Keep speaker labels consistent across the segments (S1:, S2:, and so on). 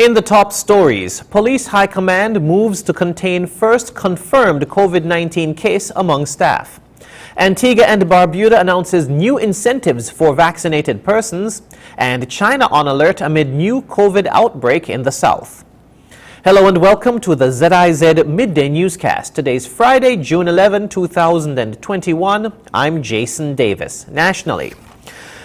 S1: In the top stories, Police High Command moves to contain first confirmed COVID-19 case among staff. Antigua and Barbuda announces new incentives for vaccinated persons, and China on alert amid new COVID outbreak in the south. Hello and welcome to the ZIZ Midday Newscast. Today's Friday, June 11, 2021. I'm Jason Davis. Nationally,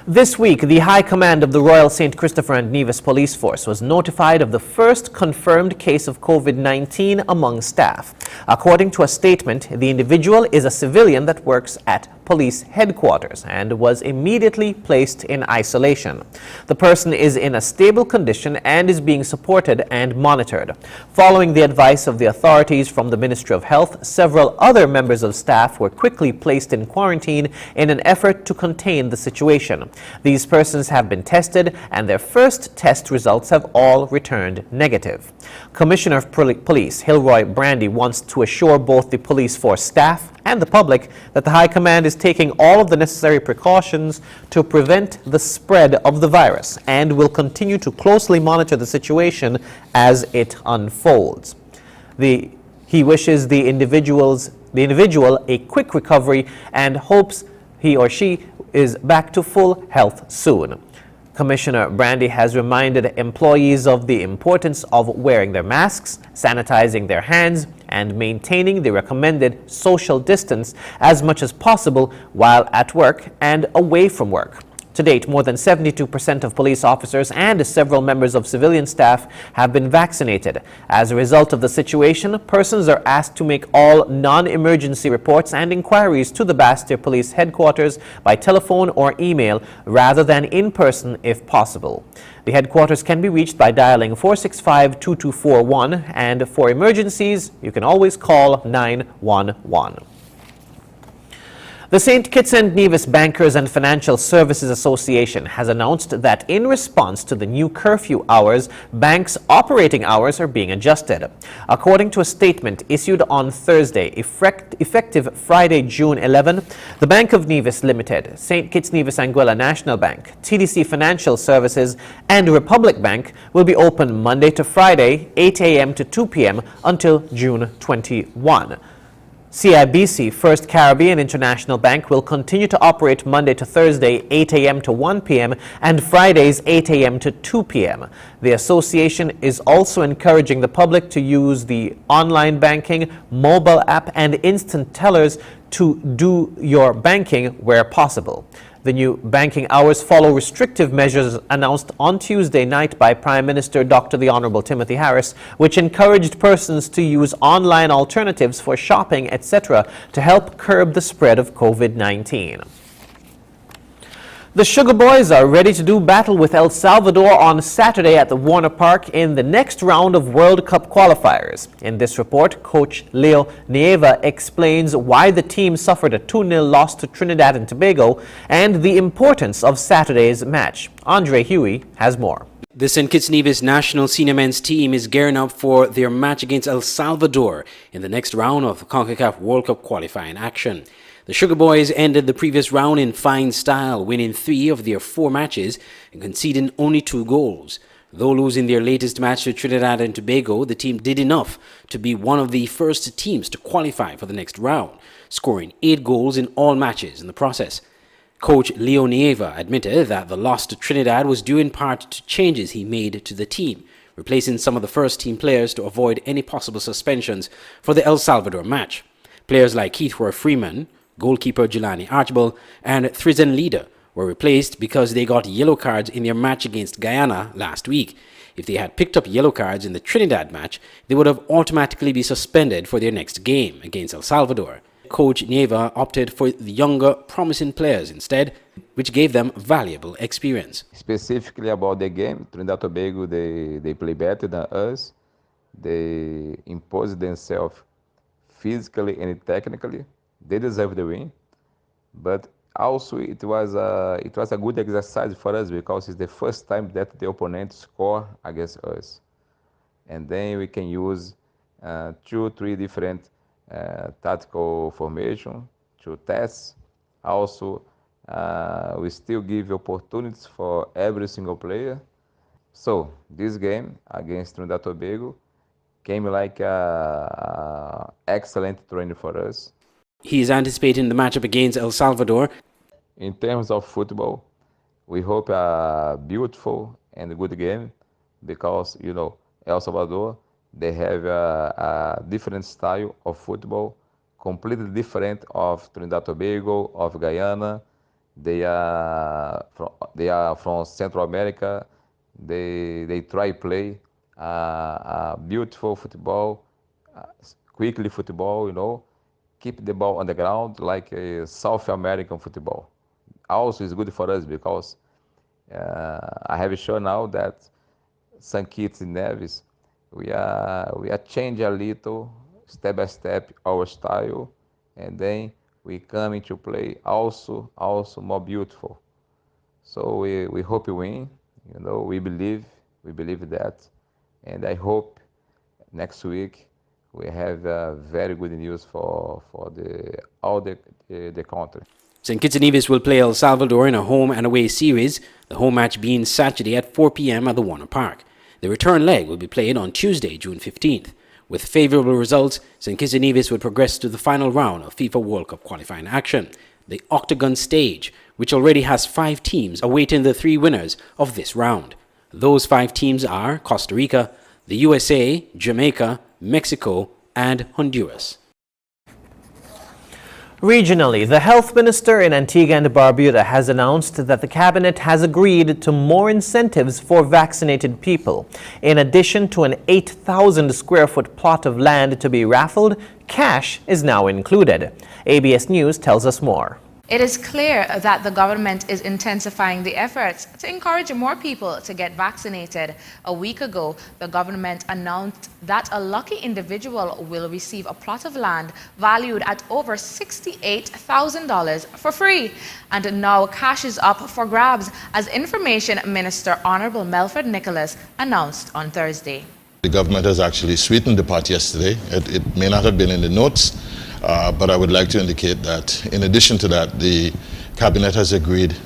S1: this week, the High Command of the Royal St. Christopher and Nevis Police Force was notified of the first confirmed case of COVID-19 among staff. According to a statement, the individual is a civilian that works at police headquarters and was immediately placed in isolation. The person is in a stable condition and is being supported and monitored. Following the advice of the authorities from the Ministry of Health, several other members of staff were quickly placed in quarantine in an effort to contain the situation. These persons have been tested and their first test results have all returned negative. Commissioner of Police Hilroy Brandy wants to assure both the police force staff and the public that the High Command is taking all of the necessary precautions to prevent the spread of the virus and will continue to closely monitor the situation as it unfolds. He wishes the individual a quick recovery and hopes he or she is back to full health soon. Commissioner Brandy has reminded employees of the importance of wearing their masks, sanitizing their hands, and maintaining the recommended social distance as much as possible while at work and away from work. To date, more than 72% of police officers and several members of civilian staff have been vaccinated. As a result of the situation, persons are asked to make all non-emergency reports and inquiries to the Bastille Police Headquarters by telephone or email rather than in person if possible. The headquarters can be reached by dialing 465-2241, and for emergencies, you can always call 911. The St. Kitts and Nevis Bankers and Financial Services Association has announced that in response to the new curfew hours, banks' operating hours are being adjusted. According to a statement issued on Thursday, effective Friday, June 11, the Bank of Nevis Limited, St. Kitts Nevis Anguilla National Bank, TDC Financial Services, and Republic Bank will be open Monday to Friday, 8 a.m. to 2 p.m. until June 21. CIBC First Caribbean International Bank will continue to operate Monday to Thursday 8 a.m. to 1 p.m. and Fridays 8 a.m. to 2 p.m. The association is also encouraging the public to use the online banking, mobile app, and instant tellers to do your banking where possible. The new banking hours follow restrictive measures announced on Tuesday night by Prime Minister Dr. the Honorable Timothy Harris, which encouraged persons to use online alternatives for shopping, etc., to help curb the spread of COVID-19. The Sugar Boys are ready to do battle with El Salvador on Saturday at the Warner Park in the next round of World Cup qualifiers. In this report, coach Leo Nieva explains why the team suffered a 2-0 loss to Trinidad and Tobago and the importance of Saturday's match. Andre Huey has more.
S2: The St. Kitts Nevis national senior men's team is gearing up for their match against El Salvador in the next round of CONCACAF World Cup qualifying action. The Sugar Boys ended the previous round in fine style, winning 3 of their 4 matches and conceding only 2 goals. Though losing their latest match to Trinidad and Tobago, the team did enough to be one of the first teams to qualify for the next round, scoring 8 goals in all matches in the process. Coach Leo Nieva admitted that the loss to Trinidad was due in part to changes he made to the team, replacing some of the first-team players to avoid any possible suspensions for the El Salvador match. Players like Keithroy Freeman, goalkeeper Jelani Archibald, and Thrizen Leader were replaced because they got yellow cards in their match against Guyana last week. If they had picked up yellow cards in the Trinidad match, they would have automatically been suspended for their next game against El Salvador. Coach Nieva opted for the younger, promising players instead, which gave them valuable experience.
S3: Specifically about the game, Trinidad and Tobago, they play better than us. They impose themselves physically and technically. They deserve the win, but also it was a good exercise for us because it's the first time that the opponent score against us, and then we can use 2 or 3 different tactical formation to test. Also, we still give opportunities for every single player. So this game against Trinidad and Tobago came like a excellent training for us.
S2: He is anticipating the matchup against El Salvador.
S3: In terms of football, we hope a beautiful and good game because, El Salvador, they have a different style of football, completely different of Trinidad and Tobago, of Guyana. They are from Central America. They try play beautiful football, uh, quickly football, keep the ball on the ground like a South American football. Also is good for us because I have shown now that St. Kitts and Nevis, we are change a little step by step our style, and then we come into play also more beautiful. So we hope we win. We believe that, and I hope next week we have very good news for the country.
S2: St. Kitts and Nevis will play El Salvador in a home and away series, the home match being Saturday at 4 p.m. at the Warner Park. The return leg will be played on Tuesday, June 15th. With favorable results, St. Kitts and Nevis would progress to the final round of FIFA World Cup qualifying action, the Octagon stage, which already has 5 teams awaiting the 3 winners of this round. Those 5 teams are Costa Rica, the USA, Jamaica, Mexico, and Honduras.
S1: Regionally, the health minister in Antigua and Barbuda has announced that the cabinet has agreed to more incentives for vaccinated people. In addition to an 8,000 square foot plot of land to be raffled, cash is now included. ABS News tells us more.
S4: It is clear that the government is intensifying the efforts to encourage more people to get vaccinated. A week ago, the government announced that a lucky individual will receive a plot of land valued at over $68,000 for free. And now cash is up for grabs, as Information Minister Honorable Melford Nicholas announced on Thursday.
S5: The government has actually sweetened the pot yesterday. It may not have been in the notes, but I would like to indicate that in addition to that, the cabinet has agreed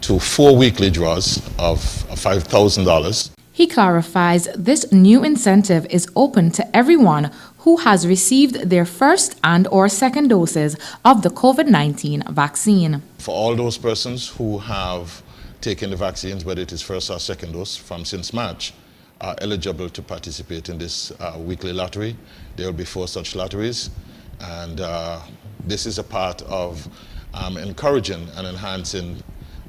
S5: to 4 weekly draws of $5,000.
S4: He clarifies this new incentive is open to everyone who has received their first and/or second doses of the COVID-19 vaccine.
S5: For all those persons who have taken the vaccines, whether it is first or second dose from since March, are eligible to participate in this weekly lottery. There will be 4 such lotteries, and this is a part of encouraging and enhancing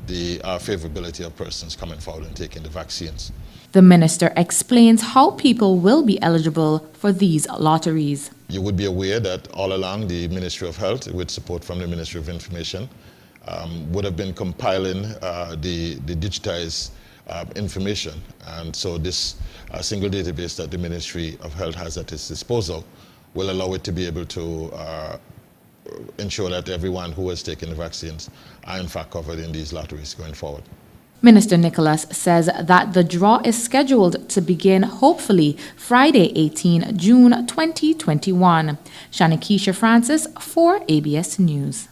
S5: the favorability of persons coming forward and taking the vaccines.
S4: The minister explains how people will be eligible for these lotteries.
S5: You would be aware that all along the Ministry of Health, with support from the Ministry of Information, would have been compiling the digitized information. And so this single database that the Ministry of Health has at its disposal will allow it to be able to ensure that everyone who has taken the vaccines are in fact covered in these lotteries going forward.
S4: Minister Nicholas says that the draw is scheduled to begin hopefully Friday, 18 June 2021. Shanikisha Francis for ABS News.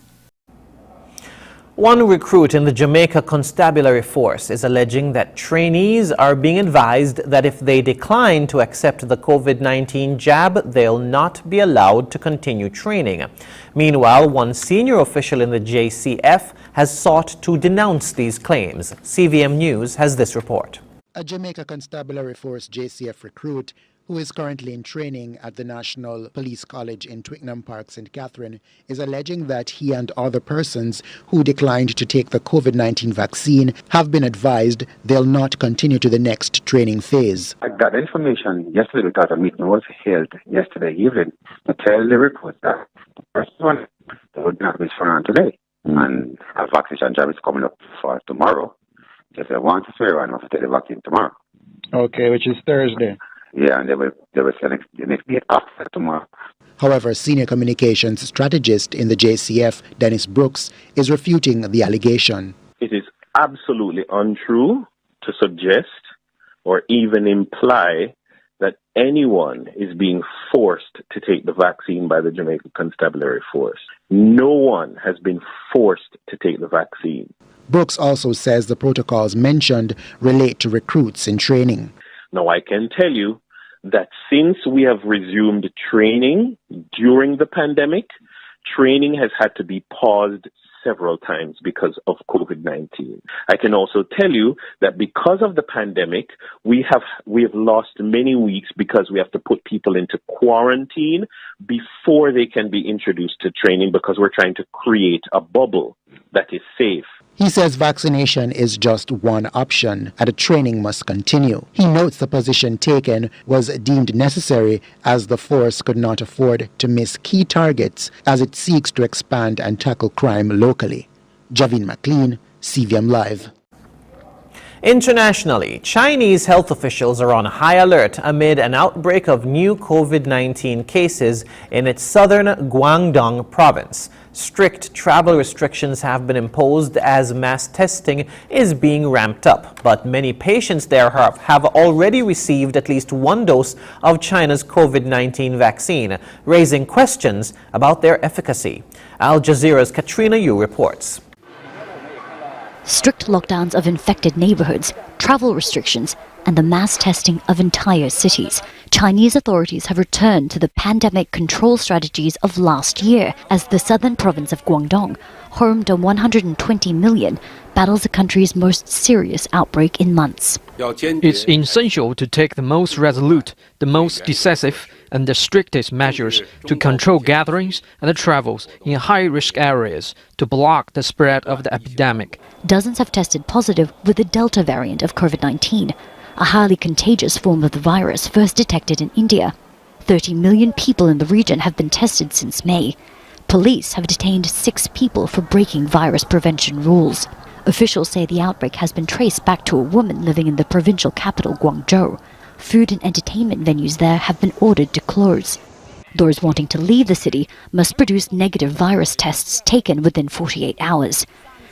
S1: One recruit in the Jamaica Constabulary Force is alleging that trainees are being advised that if they decline to accept the COVID-19 jab, they'll not be allowed to continue training. Meanwhile, one senior official in the JCF has sought to denounce these claims. CVM News has this report.
S6: A Jamaica Constabulary Force JCF recruit who is currently in training at the National Police College in Twickenham Park, St. Catherine, is alleging that he and other persons who declined to take the COVID-19 vaccine have been advised they'll not continue to the next training phase.
S7: I got information yesterday because a meeting was held yesterday evening to tell the recruit that the first one would not be sworn today, and a vaccination job is coming up for tomorrow. If they want to swear on, I have to take the vaccine tomorrow.
S8: Okay, which is Thursday.
S7: Yeah, and they will select the next day after tomorrow.
S6: However, senior communications strategist in the JCF, Dennis Brooks, is refuting the allegation.
S9: It is absolutely untrue to suggest or even imply that anyone is being forced to take the vaccine by the Jamaican Constabulary Force. No one has been forced to take the vaccine.
S6: Brooks also says the protocols mentioned relate to recruits in training.
S9: Now, I can tell you that since we have resumed training during the pandemic, training has had to be paused several times because of COVID-19. I can also tell you that because of the pandemic, we have lost many weeks because we have to put people into quarantine before they can be introduced to training, because we're trying to create a bubble that is safe.
S6: He says vaccination is just one option and the training must continue. He notes the position taken was deemed necessary as the force could not afford to miss key targets as it seeks to expand and tackle crime locally. Javin McLean, CVM Live.
S1: Internationally, Chinese health officials are on high alert amid an outbreak of new COVID-19 cases in its southern Guangdong province. Strict travel restrictions have been imposed as mass testing is being ramped up, but many patients there have already received at least one dose of China's COVID-19 vaccine, raising questions about their efficacy. Al Jazeera's Katrina Yu reports.
S10: Strict lockdowns of infected neighborhoods, travel restrictions, and the mass testing of entire cities. Chinese authorities have returned to the pandemic control strategies of last year as the southern province of Guangdong, home to 120 million, battles the country's most serious outbreak in months.
S11: It's essential to take the most resolute, the most decisive, and the strictest measures to control gatherings and travels in high-risk areas to block the spread of the epidemic.
S10: Dozens have tested positive with the Delta variant of COVID-19, a highly contagious form of the virus first detected in India. 30 million people in the region have been tested since May. Police have detained 6 people for breaking virus prevention rules. Officials say the outbreak has been traced back to a woman living in the provincial capital, Guangzhou. Food and entertainment venues there have been ordered to close. Those wanting to leave the city must produce negative virus tests taken within 48 hours.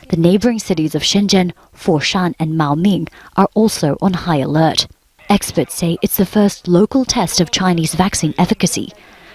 S10: The neighboring cities of Shenzhen, Foshan and Maoming are also on high alert. Experts say it's the first local test of Chinese vaccine efficacy.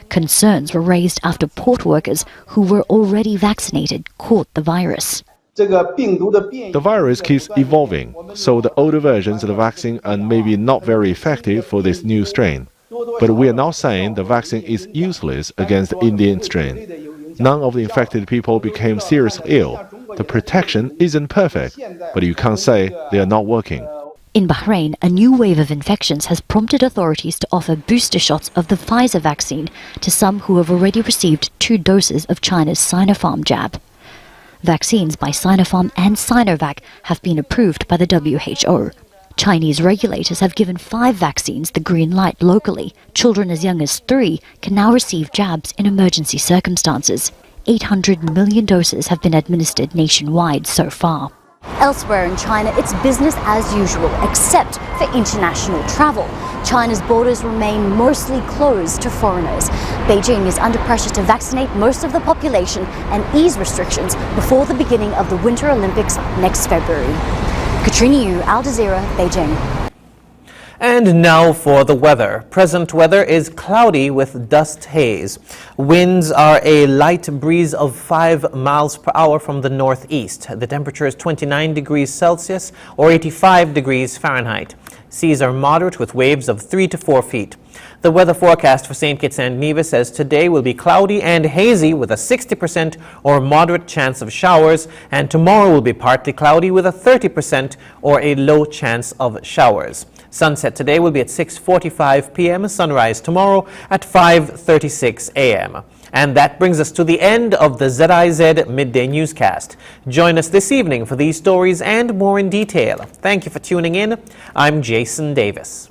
S10: Concerns were raised after port workers who were already vaccinated caught the virus.
S12: The virus keeps evolving, so the older versions of the vaccine are maybe not very effective for this new strain. But we are not saying the vaccine is useless against the Indian strain. None of the infected people became seriously ill. The protection isn't perfect, but you can't say they are not working.
S10: In Bahrain, a new wave of infections has prompted authorities to offer booster shots of the Pfizer vaccine to some who have already received 2 doses of China's Sinopharm jab. Vaccines by Sinopharm and Sinovac have been approved by the WHO. Chinese regulators have given 5 vaccines the green light locally. Children as young as 3 can now receive jabs in emergency circumstances. 800 million doses have been administered nationwide so far.
S13: Elsewhere in China, it's business as usual, except for international travel. China's borders remain mostly closed to foreigners. Beijing is under pressure to vaccinate most of the population and ease restrictions before the beginning of the Winter Olympics next February. Katrina Yu, Al Jazeera, Beijing.
S1: And now for the weather. Present weather is cloudy with dust haze. Winds are a light breeze of 5 miles per hour from the northeast. The temperature is 29 degrees Celsius or 85 degrees Fahrenheit. Seas are moderate with waves of 3 to 4 feet. The weather forecast for St. Kitts and Nevis says today will be cloudy and hazy with a 60% or moderate chance of showers, and tomorrow will be partly cloudy with a 30% or a low chance of showers. Sunset today will be at 6:45 p.m., sunrise tomorrow at 5:36 a.m. And that brings us to the end of the ZIZ Midday Newscast. Join us this evening for these stories and more in detail. Thank you for tuning in. I'm Jason Davis.